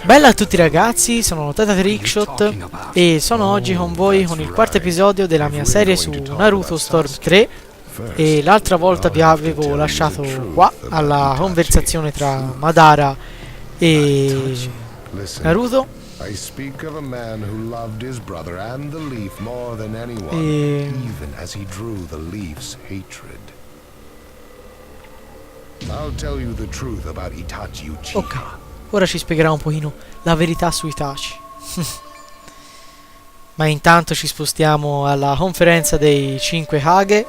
Bella a tutti ragazzi, sono Trickshot e sono oggi con voi con il quarto episodio della mia serie su Naruto Storm 3. E l'altra volta vi avevo lasciato qua alla conversazione tra Madara e Naruto. Ok, ora ci spiegherà un pochino la verità su Itachi. Ma intanto ci spostiamo alla conferenza dei 5 Kage.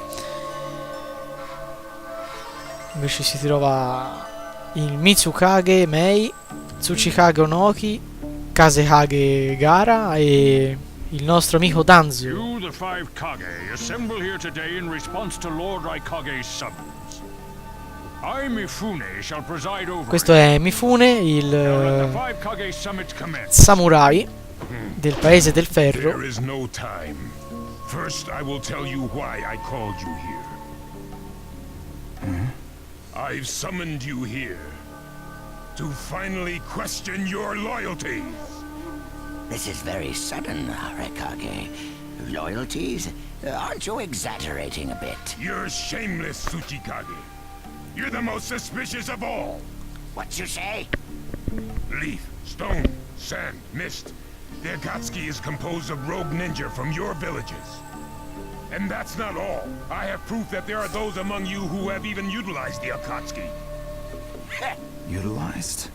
Invece si trova il Mitsukage Mei, Tsuchikage Onoki, Kazekage Gara e il nostro amico Danzu. You, the five Kage, assemble here today in response to Lord Raikage's summons. I, Mifune, shall preside over. Questo è Mifune, il samurai del paese del ferro. There is no time. First, I will tell you why I called you here. I've summoned you here to finally question your loyalties. This is very sudden, Raikage. Loyalties? Aren't you exaggerating a bit? You're shameless, Tsuchikage. You're the most suspicious of all. What you say? Leaf, stone, sand, mist. The Akatsuki is composed of rogue ninja from your villages. And that's not all. I have proof that there are those among you who have even utilized the Akatsuki. Utilized?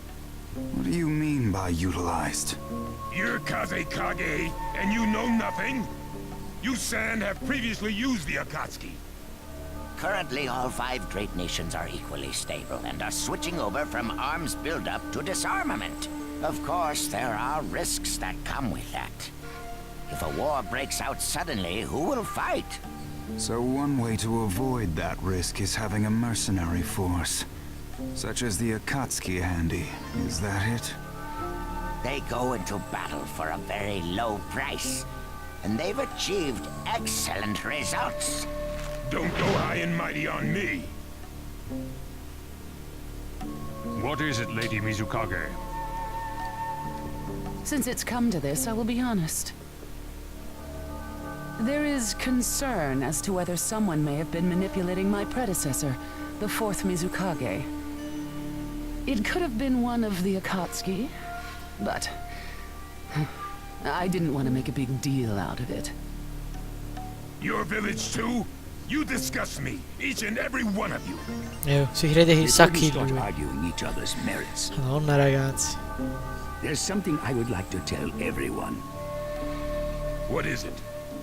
What do you mean by utilized? You're Kazekage, and you know nothing? You Sand have previously used the Akatsuki. Currently, all five great nations are equally stable and are switching over from arms buildup to disarmament. Of course, there are risks that come with that. If a war breaks out suddenly, who will fight? So one way to avoid that risk is having a mercenary force, such as the Akatsuki handy. Is that it? They go into battle for a very low price, and they've achieved excellent results. Don't go high and mighty on me. What is it, Lady Mizukage? Since it's come to this, I will be honest. There is concern as to whether someone may have been manipulating my predecessor, the fourth Mizukage. It could have been one of the Akatsuki, but I didn't want to make a big deal out of it. Your village too? You disgust me, each and every one of you. Si crede che sa chi Start lui. arguing each other's merits. Madonna ragazzi. There's something I would like to tell everyone. What is it?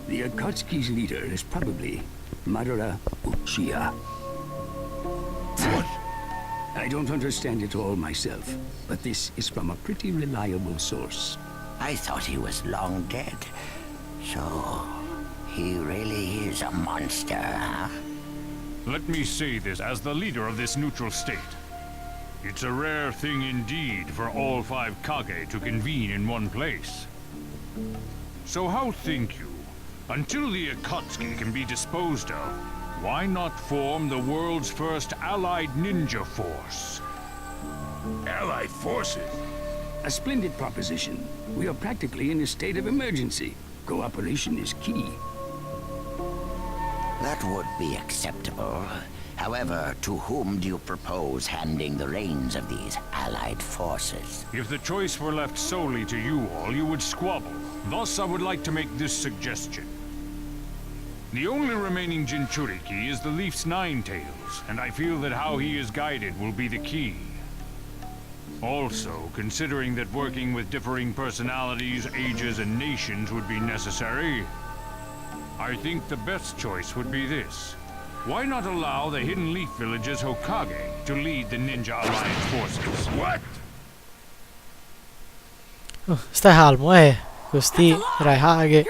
The Akatsuki's leader is probably Madara Uchiha. What? I don't understand it all myself, but this is from a pretty reliable source. I thought he was long dead. So, he really is a monster, huh? Let me say this as the leader of this neutral state. It's a rare thing indeed for all five Kage to convene in one place. So how think you? Until the Akatsuki can be disposed of, why not form the world's first allied ninja force? Allied forces? A splendid proposition. We are practically in a state of emergency. Cooperation is key. That would be acceptable. However, to whom do you propose handing the reins of these allied forces? If the choice were left solely to you all, you would squabble. Thus, I would like to make this suggestion. The only remaining Jinchuriki is the Leaf's Nine Tails, and I feel that how he is guided will be the key. Also, considering that working with differing personalities, ages, and nations would be necessary, I think the best choice would be this. Why not allow the Hidden Leaf Village's Hokage to lead the Ninja Alliance forces? What? Stai calmo, questi Raikage.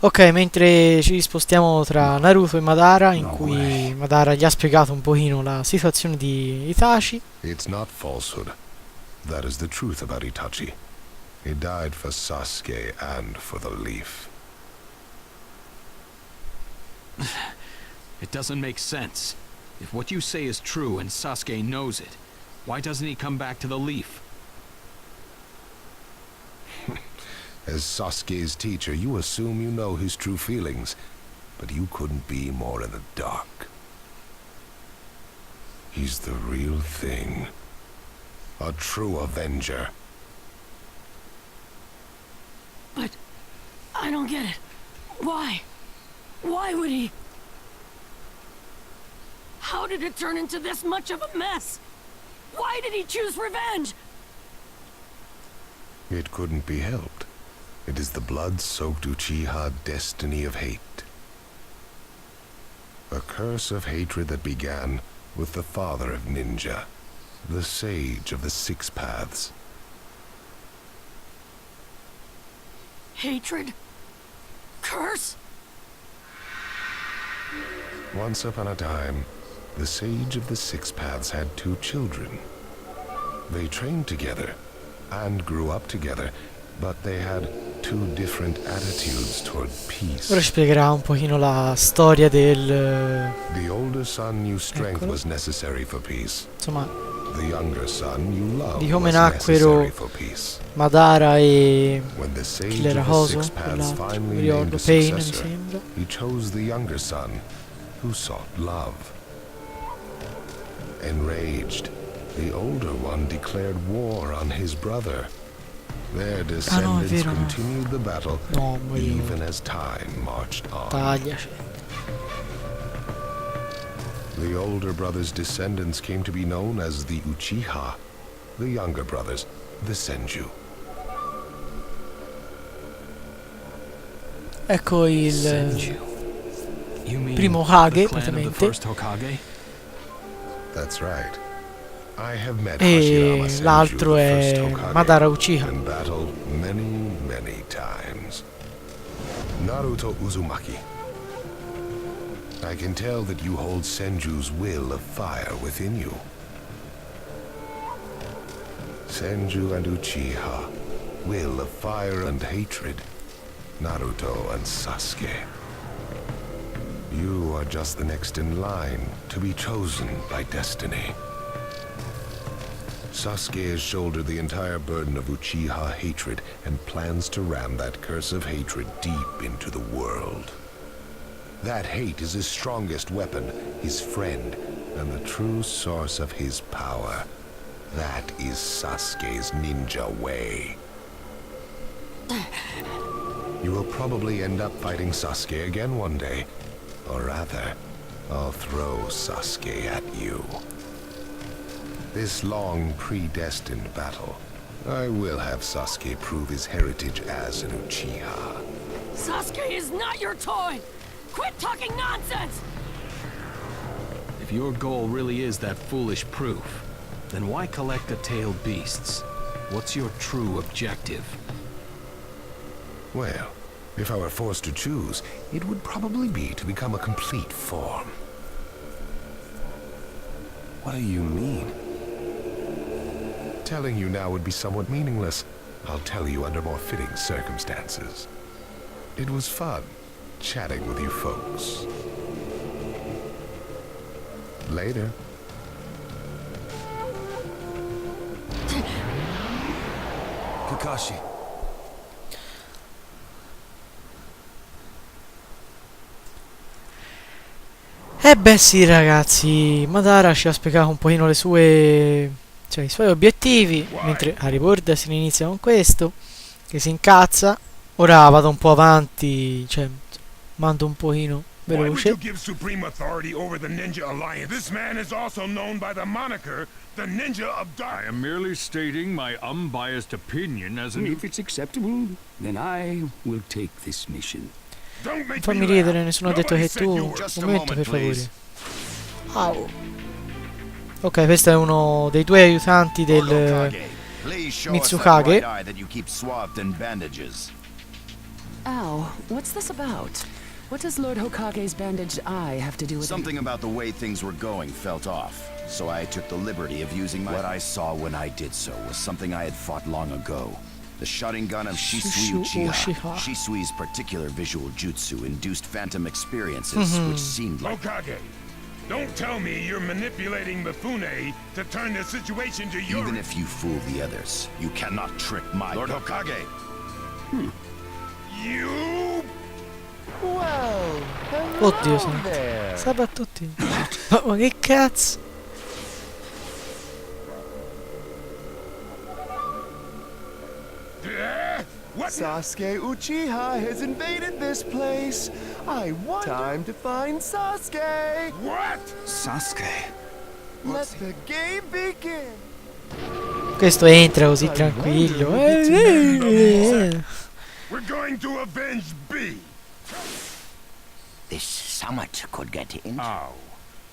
Ok, mentre ci spostiamo tra Naruto e Madara, in cui Madara gli ha spiegato un pochino la situazione di Itachi. It's not falsehood. That is the truth about Itachi. He died for Sasuke and for the leaf. It doesn't make sense. If what you say is true and Sasuke knows it, why doesn't he come back to the Leaf? As Sasuke's teacher, you assume you know his true feelings, but you couldn't be more in the dark. He's the real thing. A true avenger. But I don't get it. Why? Why would he? How did it turn into this much of a mess? Why did he choose revenge? It couldn't be helped. It is the blood-soaked Uchiha destiny of hate. A curse of hatred that began with the father of ninja, the sage of the Six Paths. Hatred? Curse? Once upon a time, the sage of the Six Paths had 2 children. They trained together and grew up together, but they had 2 different attitudes toward peace. Ora ci spiegherà un pochino la storia del... The older son knew strength Eccolo. was necessary for peace. Insomma, The younger son knew love di come was nacquero necessary for peace. Madara e... When the sage chi l'era of the Hoso? Six Paths Quell'altro, finally mi named ricordo, a Pain mi successor, sembra. he chose the younger son, who sought love. Enraged, the older one declared war on his brother. Their descendants vero, no. continued the battle No, voglio... even as time marched on. Tagliaci. The older brother's descendants came to be known as the Uchiha, the younger brothers, the Senju. Ecco il Senju. You mean primo Hage, the clan of the praticamente. first Hokage? That's right. I have met E Hashirama Senju, l'altro the first è Hokage, Madara Uchiha. and battled many times. Naruto Uzumaki. I can tell that you hold Senju's will of fire within you. Senju and Uchiha, will of fire and hatred. Naruto and Sasuke. You are just the next in line to be chosen by destiny. Sasuke has shouldered the entire burden of Uchiha hatred and plans to ram that curse of hatred deep into the world. That hate is his strongest weapon, his friend, and the true source of his power. That is Sasuke's ninja way. You will probably end up fighting Sasuke again one day. Or rather, I'll throw Sasuke at you. This long, predestined battle, I will have Sasuke prove his heritage as an Uchiha. Sasuke is not your toy! Quit talking nonsense! If your goal really is that foolish proof, then why collect the tailed beasts? What's your true objective? Well, if I were forced to choose, it would probably be to become a complete form. What do you mean? Telling you now would be somewhat meaningless. I'll tell you under more fitting circumstances. It was fun chatting with you folks. Later. Kakashi. Eh beh sì ragazzi, Madara ci ha spiegato un pochino le sue... cioè i suoi obiettivi, mentre Hariborda si inizia con questo, che si incazza. Ora vado un po' avanti, cioè mando un pochino Why would veloce. you give supreme authority over the Ninja Alliance? This man is also known by the moniker, the Ninja of I Dark. am merely stating my unbiased opinion as an... If it's acceptable, then I will take this mission. Don't make Fammi me ridere, laugh. nessuno ha detto Nobody che said tu... you Un were. Just a momento moment, per favore. please. Au. Ok, questo è uno dei 2 aiutanti del Hokage, please show us that Mitsukage. right eye that you keep swathed in bandages. Ow, what's this about? What does Lord Hokage's bandaged eye have to do with Something about the way things were going felt off, so I took the liberty of using my... What I saw when I did so was something I had fought long ago. The shutting gun of Shisui Uchiha. Shisui's particular visual jutsu induced phantom experiences, which seemed like... Hokage, don't tell me you're manipulating Mifune to turn the situation to your... Even if you fool the others, you cannot trick my... Lord Hokage! You... Oddio santo. Salve a tutti. Ma che cazzo? What? Sasuke Uchiha has invaded this place. I want time to find Sasuke. What? Sasuke? Let the game begin. Questo entra così tranquillo. We're going to avenge B. This summit could get in. Ow.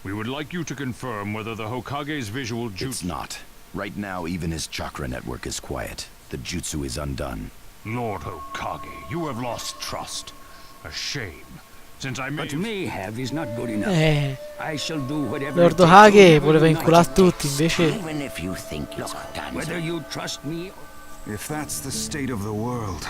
We would like you to confirm whether the Hokage's visual jutsu... It's not. Right now, even his chakra network is quiet. The jutsu is undone. Lord Hokage, you have lost trust. A shame. Since I But made... may have is not good enough. I shall do whatever Lord it takes to Hokage never voleva unite inculare it. tutti, invece... Even if you think it's done. Whether you trust me... If that's the state of the world,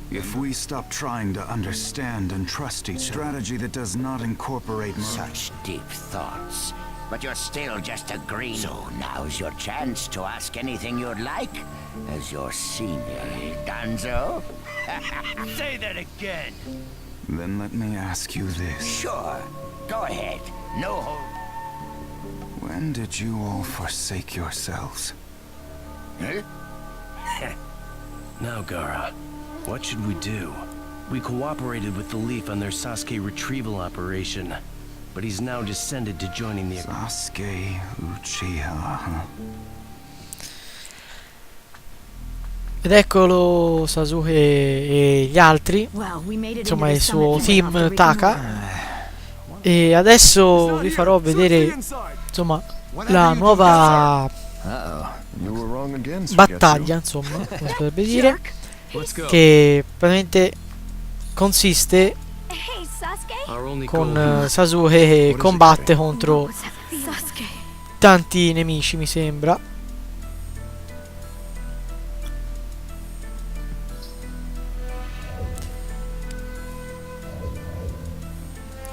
if we stop trying to understand and trust each strategy that does not incorporate Such deep thoughts. But you're still just a green. So now's your chance to ask anything you'd like. As your senior, Danzo. Say that again. Then let me ask you this. Sure. Go ahead. No hold. When did you all forsake yourselves? Huh? Now, Gaara, what should we do? We cooperated with the Leaf on their Sasuke retrieval operation, but he's now descended to joining the... Sasuke Uchiha, huh? Ed eccolo Sasuke e gli altri, insomma il suo team Taka. E adesso vi farò vedere, insomma, la nuova battaglia, insomma, come si potrebbe dire, che praticamente consiste con Sasuke che combatte contro tanti nemici, mi sembra.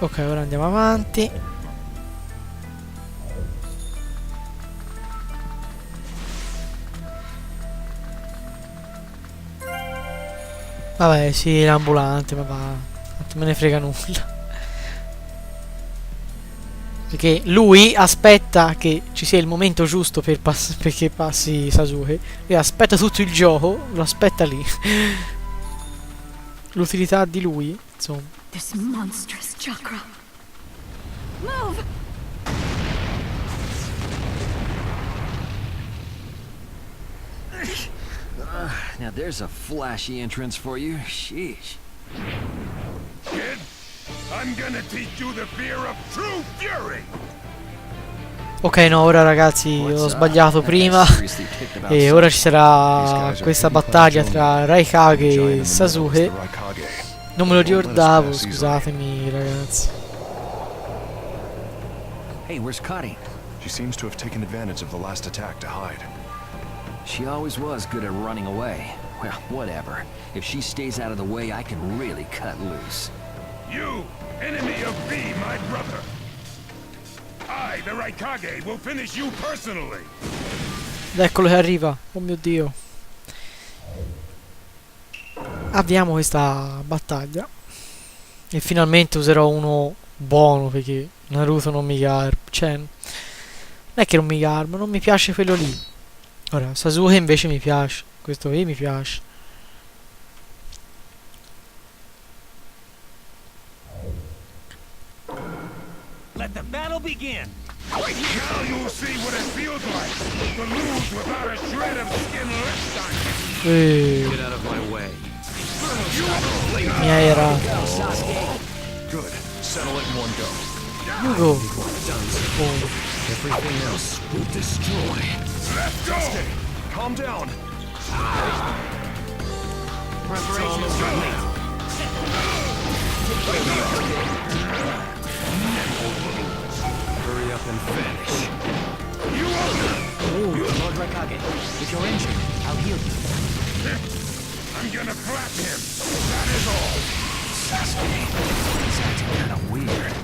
Ok, ora andiamo avanti. Vabbè, sì, l'ambulante, ma va. Non me ne frega nulla. Perché lui aspetta che ci sia il momento giusto per perché passi Sasuke. E aspetta tutto il gioco, lo aspetta lì. L'utilità di lui, insomma. This monstrous chakra. Move! Now there's a flashy entrance for you. Sheesh. Kid, I'm gonna teach you the fear of true fury. Ok, no, ora ragazzi ho sbagliato prima e ora ci sarà questa battaglia tra Raikage e Sasuke. Non me lo ricordavo, scusatemi ragazzi. Hey, where's Kari? She seems to have taken advantage of the last attack to hide. She always was good at running away. Well, whatever. If she stays out of the way, I can really cut loose. You, enemy of B, my brother. I, the Raikage, will finish you personally. Ed eccolo che arriva. Oh mio Dio. Avviamo questa battaglia. E finalmente userò uno buono, perché Naruto non mi garba. Cioè, non è che non mi garba, non mi piace quello lì. Ora, Sasuke invece mi piace. Questo qui mi piace. Let the battle begin. Now you'll see what it feels like to lose without a shred of skin left on you. Get out of my way. Mi hai erato. Good. Settle it in one go. You go. Everything else will destroy. Let's go. Calm down. Preparations complete. Hurry up and finish. Lord Raikage, if you're injured, I'll heal you. I'm gonna flap him. That is all. Sasuke, he's acting kind of weird.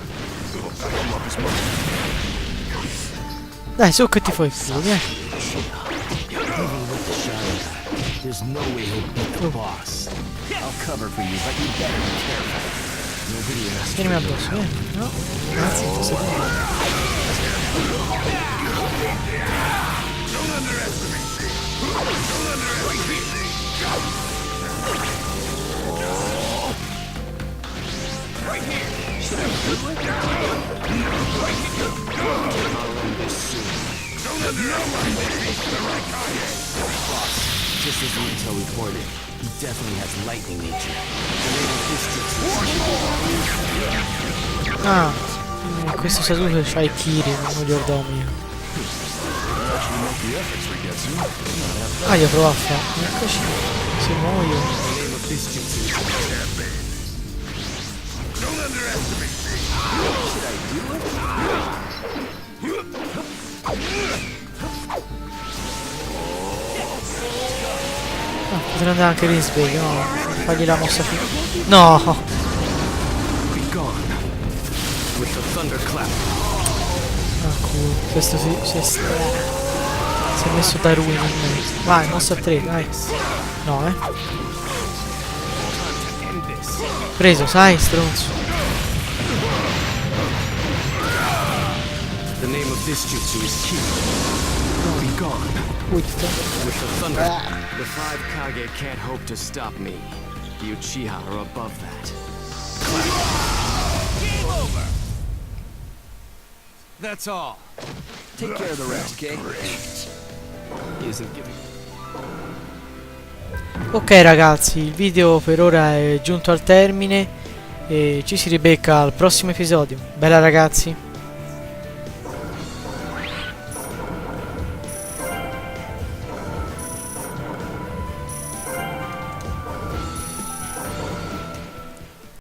Dai, su che ti fai fuori, Even with the Sharingan, there's no way he'll beat the boss. I'll cover for you, but you better be careful. Nobody asked. Tienimi addosso, no? Grazie, sto seguendo. Don't underestimate me. Don't underestimate me. Right here. Should I do it? I'll end this soon. Don't underestimate me. The Raikage. Boss, just as the intel reported, he definitely has lightning nature. The name of this jutsu. Ah, questo Sasuke c'ha i Kiri, non mi ricordavo io. Ah, io provo a fare. Eccoci. Se muoio. Don't underestimate me. Should I do it? Ah, potrei andare anche lì in sveglio, no? Fagli la mossa finale. No! Be gone. With the thunderclap. Ah, culo. Questo si è messo da ruina in mezzo. Vai, mossa 3, dai. No, Preso, sai, stronzo. The name of this jutsu is Ki. Be gone. With the thunder. The 5 Kage can't hope to stop me. The Uchiha are above that. Game over. That's all. Take care of the rest, okay? He isn't giving. Ok ragazzi, il video per ora è giunto al termine e ci si ribecca al prossimo episodio. Bella ragazzi!